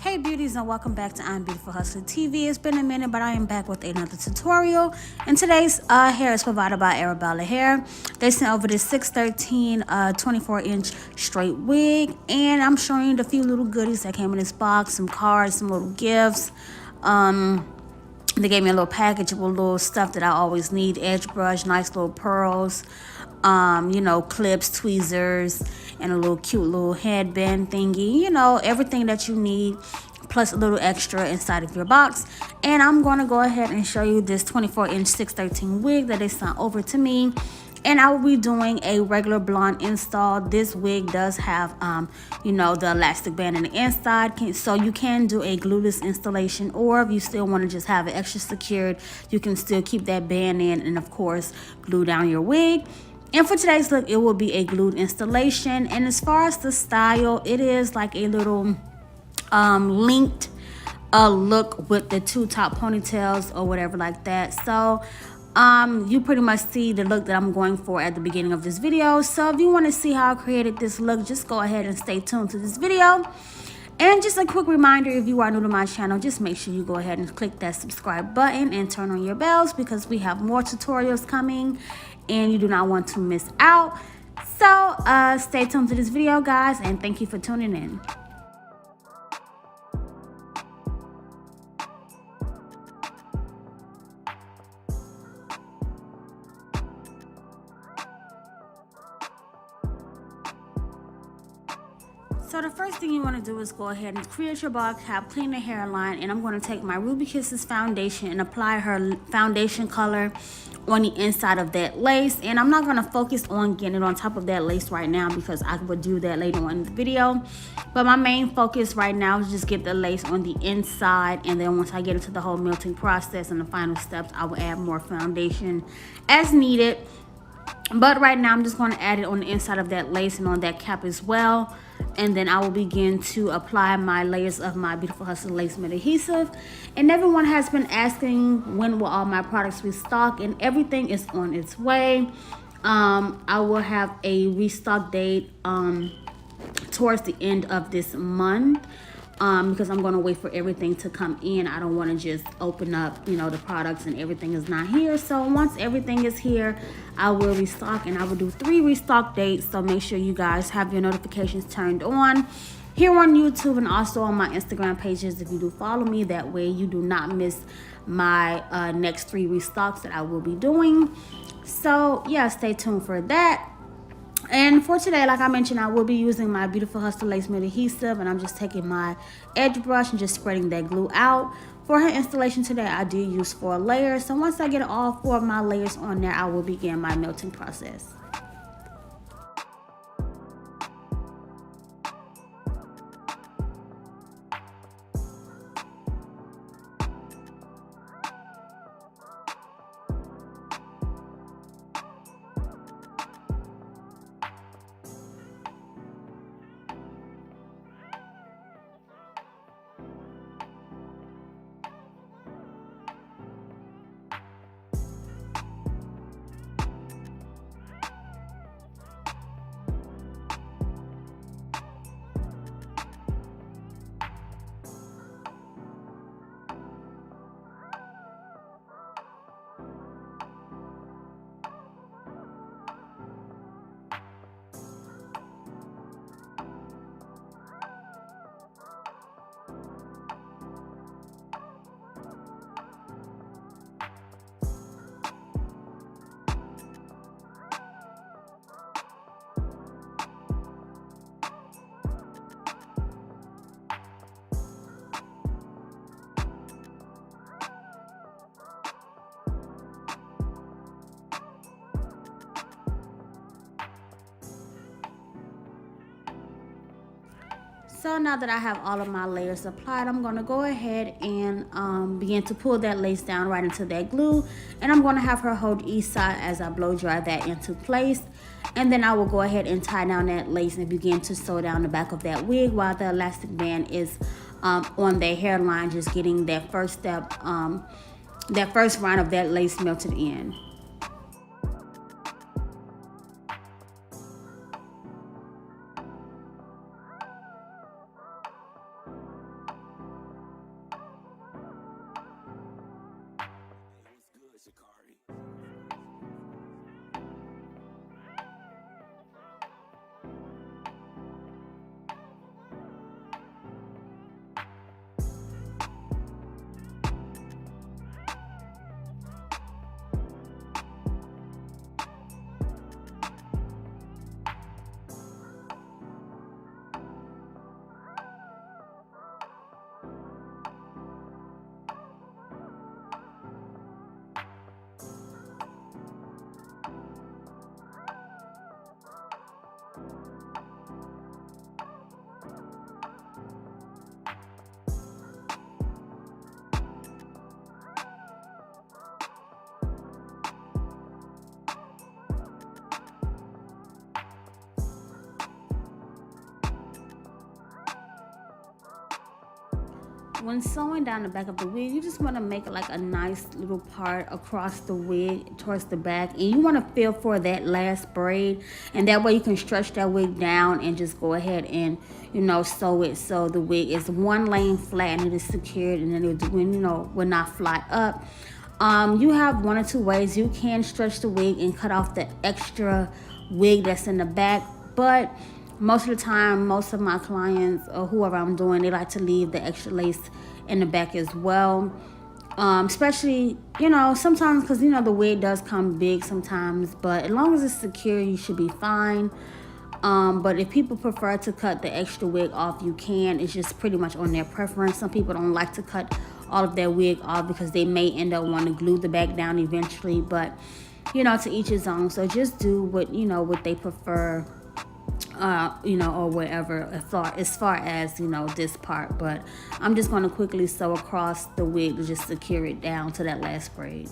Hey beauties, and welcome back to I'm Beautiful Hustler TV. It's been a minute, but I am back with another tutorial. And today's hair is provided by Arabella Hair. They sent over this 613 24-inch straight wig, and I'm showing you the few little goodies that came in this box, some cards, some little gifts. They gave me a little package with little stuff that I always need: edge brush, nice little pearls, clips, tweezers, and a little cute little headband thingy. Everything that you need, plus a little extra inside of your box. And I'm going to go ahead and show you this 24-inch 613 wig that they sent over to me. And I will be doing a regular blonde install. This wig does have, the elastic band in the inside. So you can do a glueless installation, or if you still want to just have it extra secured, you can still keep that band in and, of course, glue down your wig. And for today's look, it will be a glued installation. And as far as the style, it is like a little linked look with the two top ponytails or whatever like that. So you pretty much see the look that I'm going for at the beginning of this video. So if you want to see how I created this look, just go ahead and stay tuned to this video. And just a quick reminder, if you are new to my channel, just make sure you go ahead and click that subscribe button and turn on your bells, because we have more tutorials coming and you do not want to miss out. So stay tuned to this video, guys, and thank you for tuning in. So the first thing you want to do is go ahead and create your ball cap, clean the hairline, and I'm going to take my Ruby Kisses foundation and apply her foundation color on the inside of that lace. And I'm not going to focus on getting it on top of that lace right now, because I would do that later on in the video. But my main focus right now is just get the lace on the inside, and then once I get into the whole melting process and the final steps, I will add more foundation as needed. But right now I'm just going to add it on the inside of that lace and on that cap as well. And then I will begin to apply my layers of my Beautiful Hustler lace matte adhesive. And everyone has been asking when will all my products restock, and everything is on its way. I will have a restock date towards the end of this month. Because I'm going to wait for everything to come in. I don't want to just open up, the products and everything is not here. So once everything is here, I will restock, and I will do 3 restock dates. So make sure you guys have your notifications turned on here on YouTube and also on my Instagram pages if you do follow me. That way you do not miss my next 3 restocks that I will be doing. So yeah, stay tuned for that. And for today, like I mentioned, I will be using my Beautiful Hustler lace matte adhesive, and I'm just taking my edge brush and just spreading that glue out. For her installation today, I did use 4 layers. So once I get all 4 of my layers on there, I will begin my melting process. So now that I have all of my layers applied, I'm going to go ahead and begin to pull that lace down right into that glue. And I'm going to have her hold each side as I blow dry that into place. And then I will go ahead and tie down that lace and begin to sew down the back of that wig while the elastic band is on their hairline, just getting that first step, that first round of that lace melted in. when sewing down the back of the wig, you just want to make like a nice little part across the wig towards the back, and you want to feel for that last braid, and that way you can stretch that wig down and just go ahead and, you know, sew it so the wig is one lane flat and it is secured, and then it will not fly up. You have one or two ways you can stretch the wig and cut off the extra wig that's in the back, but most of the time, most of my clients or whoever I'm doing, they like to leave the extra lace in the back as well. Especially, you know, sometimes because, you know, the wig does come big sometimes, but as long as it's secure, you should be fine. But if people prefer to cut the extra wig off, you can. It's just pretty much on their preference. Some people don't like to cut all of their wig off because they may end up wanting to glue the back down eventually, but, you know, to each his own. So just do what, you know, what they prefer, you know, or whatever, as far as, you know, this part. But I'm just going to quickly sew across the wig to just secure it down to that last braid.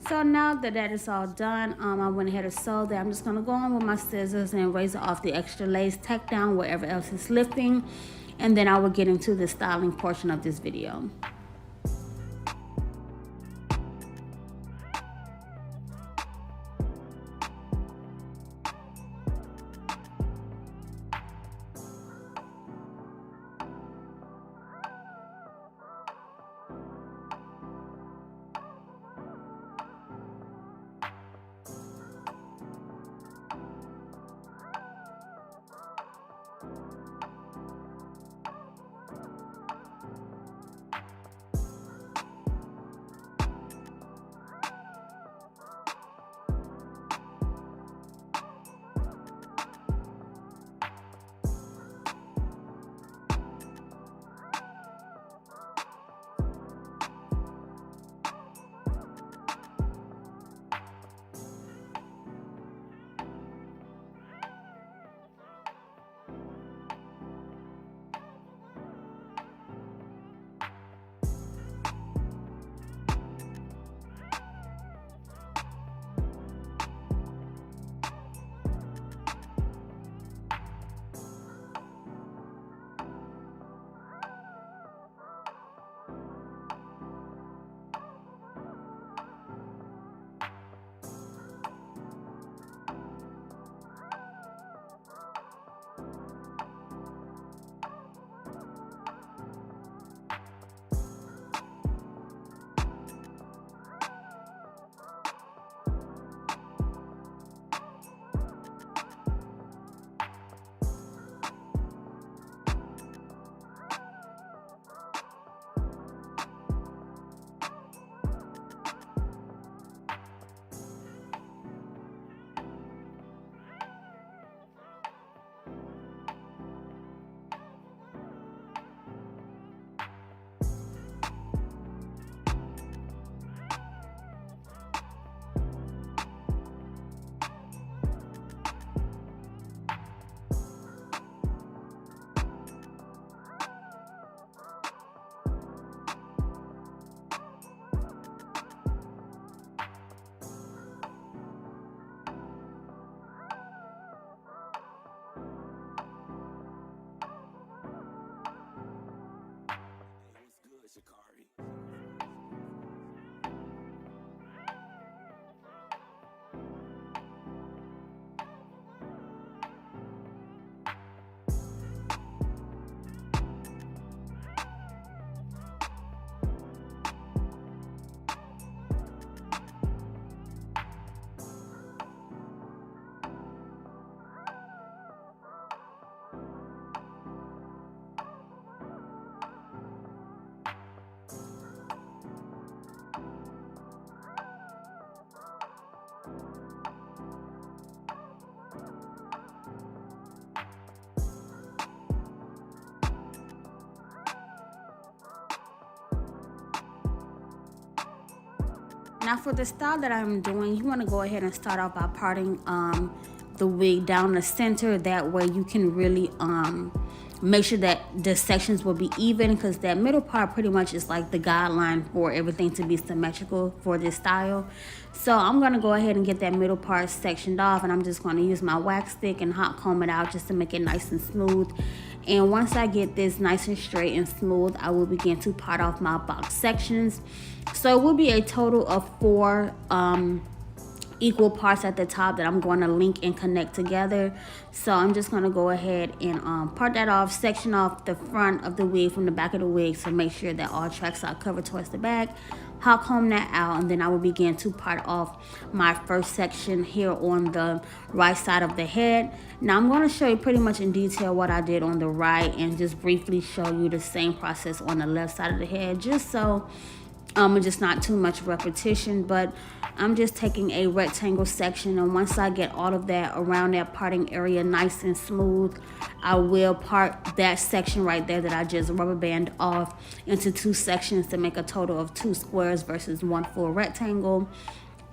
So now that that is all done, I went ahead and sewed that. I'm just going to go on with my scissors and razor off the extra lace, tack down wherever else is lifting, and then I will get into the styling portion of this video. Now for the style that I'm doing, you want to go ahead and start off by parting the wig down the center. That way you can really make sure that the sections will be even, because that middle part pretty much is like the guideline for everything to be symmetrical for this style. So I'm going to go ahead and get that middle part sectioned off, and I'm just going to use my wax stick and hot comb it out just to make it nice and smooth. And once I get this nice and straight and smooth, I will begin to part off my box sections. So it will be a total of 4 equal parts at the top that I'm going to link and connect together. So I'm just going to go ahead and part that off, section off the front of the wig from the back of the wig, so make sure that all tracks are covered towards the back. Hot comb that out, and then I will begin to part off my first section here on the right side of the head. Now I'm going to show you pretty much in detail what I did on the right, and just briefly show you the same process on the left side of the head, just so just not too much repetition. But I'm just taking a rectangle section, and once I get all of that around that parting area nice and smooth, I will part that section right there that I just rubber band off into 2 sections to make a total of 2 squares versus 1 full rectangle.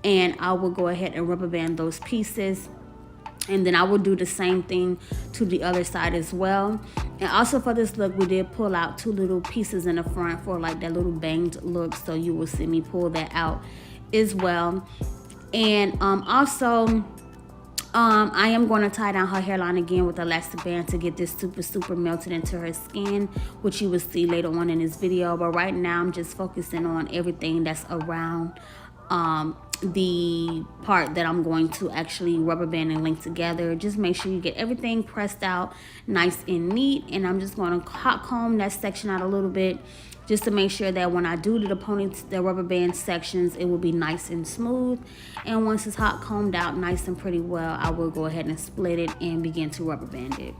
And I will go ahead and rubber band those pieces, and then I will do the same thing to the other side as well. And also for this look, we did pull out 2 little pieces in the front for like that little banged look, so you will see me pull that out as well. And also I am going to tie down her hairline again with elastic band to get this super melted into her skin, which you will see later on in this video. But right now I'm just focusing on everything that's around the part that I'm going to actually rubber band and link together. Just make sure you get everything pressed out nice and neat. And I'm just going to hot comb that section out a little bit, just to make sure that when I do the rubber band sections, it will be nice and smooth. And once it's hot combed out nice and pretty well, I will go ahead and split it and begin to rubber band it.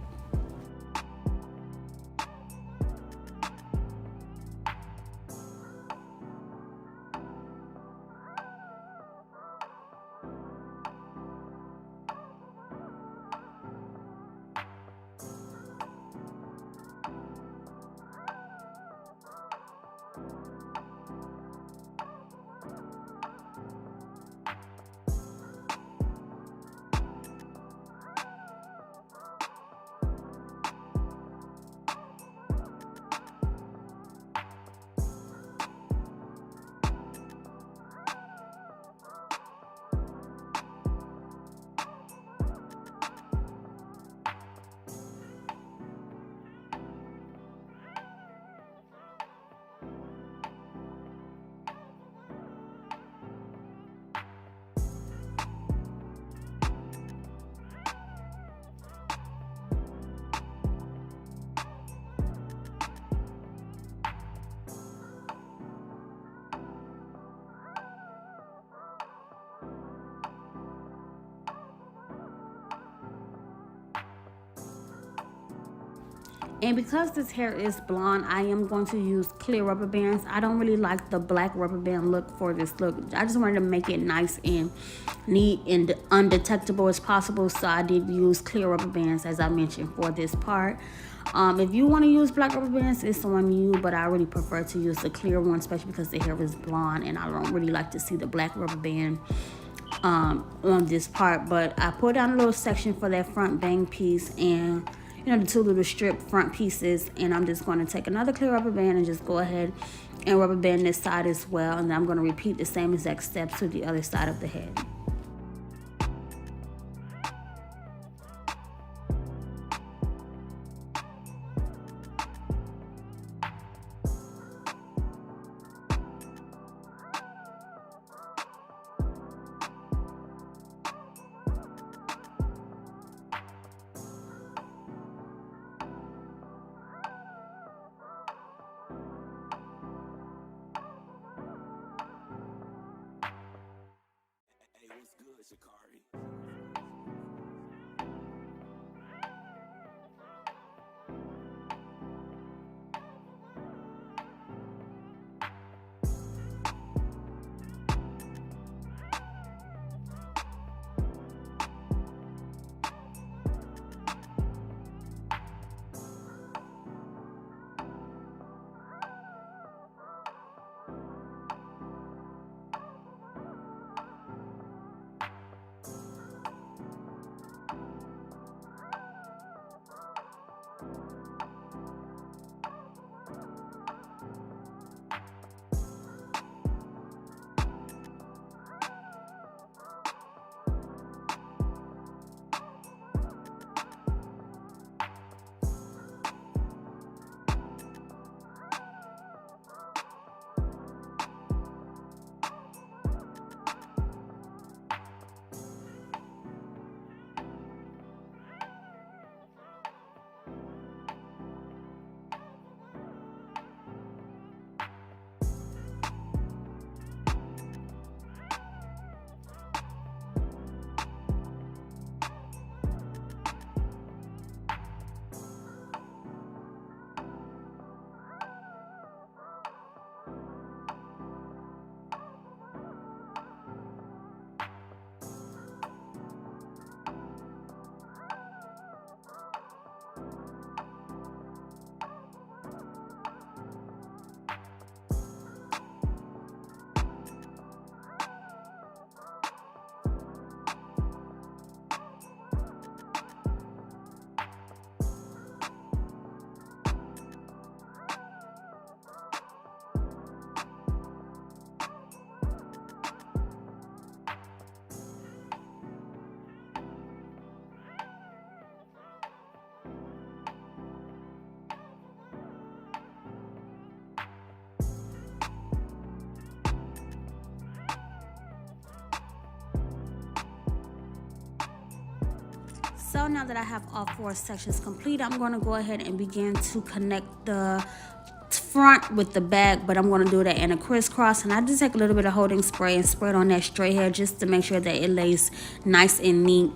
And because this hair is blonde, I am going to use clear rubber bands. I don't really like the black rubber band look for this look. I just wanted to make it nice and neat and undetectable as possible. So I did use clear rubber bands, as I mentioned, for this part. If you want to use black rubber bands, it's on you, but I really prefer to use the clear one, especially because the hair is blonde and I don't really like to see the black rubber band on this part. But I put down a little section for that front bang piece, and the 2 little strip front pieces, and I'm just going to take another clear rubber band and just go ahead and rubber band this side as well. And then I'm going to repeat the same exact steps to the other side of the head. So now that I have all 4 sections complete, I'm going to go ahead and begin to connect the front with the back, but I'm going to do that in a crisscross. And I just take a little bit of holding spray and spray it on that straight hair just to make sure that it lays nice and neat,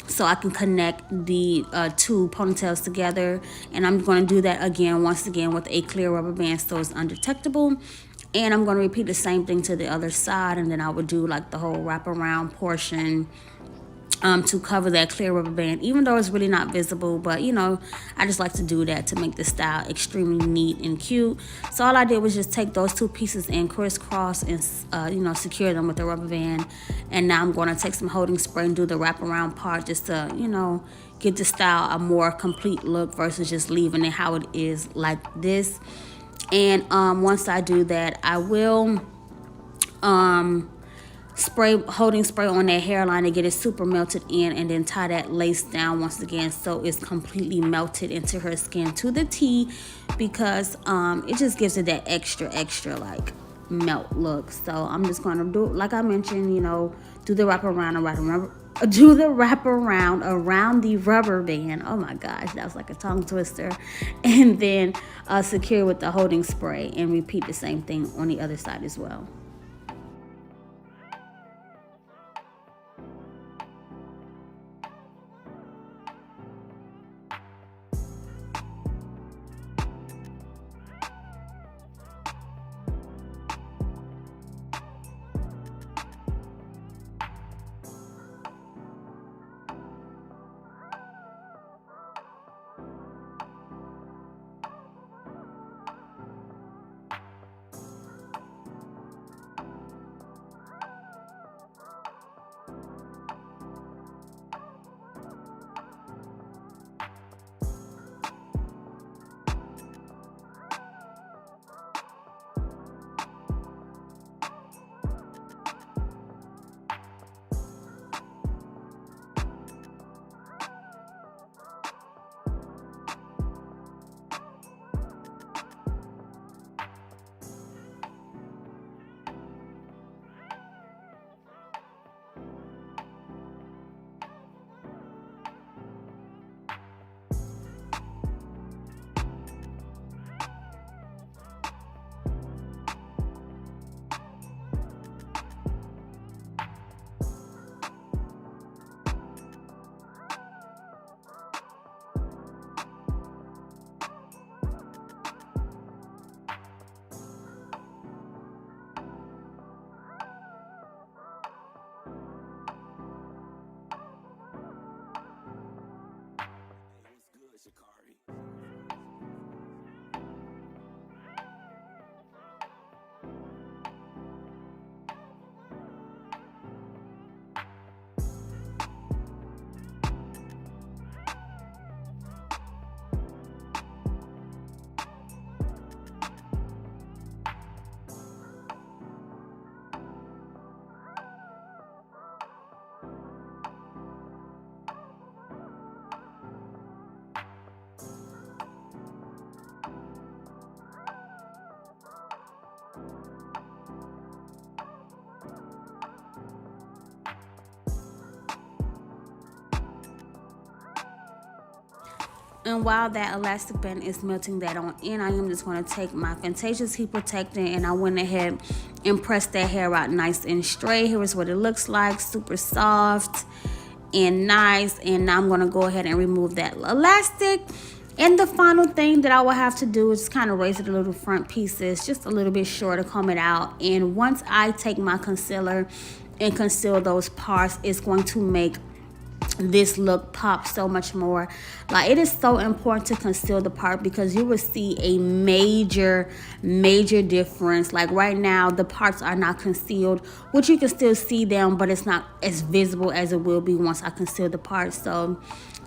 so I can connect the 2 ponytails together. And I'm going to do that again, once again, with a clear rubber band so it's undetectable. And I'm going to repeat the same thing to the other side, and then I would do like the whole wraparound portion to cover that clear rubber band, even though it's really not visible. But you know, I just like to do that to make the style extremely neat and cute. So all I did was just take those 2 pieces and crisscross and you know, secure them with the rubber band. And now I'm going to take some holding spray and do the wraparound part, just to, you know, give the style a more complete look versus just leaving it how it is like this. And once I do that, I will holding spray on that hairline to get it super melted in, and then tie that lace down once again so it's completely melted into her skin to the T, because it just gives it that extra like melt look. So I'm just going to do, like I mentioned, you know, do the wraparound around the rubber band. Oh my gosh, that was like a tongue twister. And then secure with the holding spray, and repeat the same thing on the other side as well. And while that elastic band is melting that on in, I am just going to take my Fantasia's Heat Protectant, and I went ahead and pressed that hair out nice and straight. Here is what it looks like, super soft and nice. And now I'm going to go ahead and remove that elastic. And the final thing that I will have to do is kind of raise it a little front pieces, just a little bit short, to comb it out. And once I take my concealer and conceal those parts, it's going to make this look pop so much more. Like, it is so important to conceal the part, because you will see a major difference. Like right now, the parts are not concealed, which you can still see them, but it's not as visible as it will be once I conceal the parts. So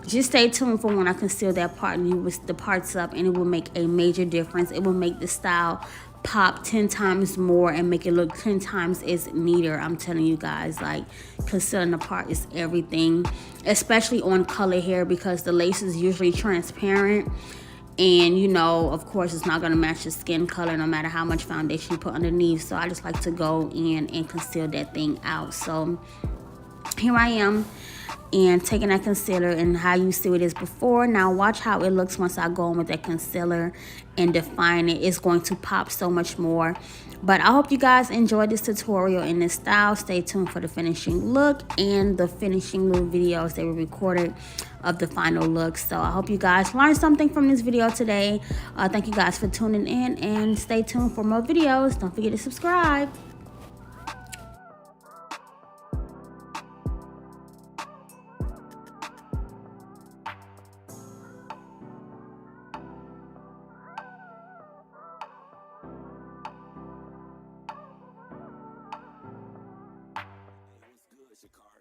just stay tuned for when I conceal that part and you will the parts up, and it will make a major difference. It will make the style pop 10 times more and make it look 10 times as neater. I'm telling you guys, like, concealing the part is everything, especially on color hair, because the lace is usually transparent, and you know, of course, it's not going to match the skin color no matter how much foundation you put underneath. So I just like to go in and conceal that thing out. So here I am. and taking that concealer and how you see it is before. Now watch how it looks once I go in with that concealer and define it. It's going to pop so much more. But I hope you guys enjoyed this tutorial in this style. Stay tuned for the finishing look and the finishing little videos they were recorded of the final look. So I hope you guys learned something from this video today. Thank you guys for tuning in, and stay tuned for more videos. Don't forget to subscribe. Shakara.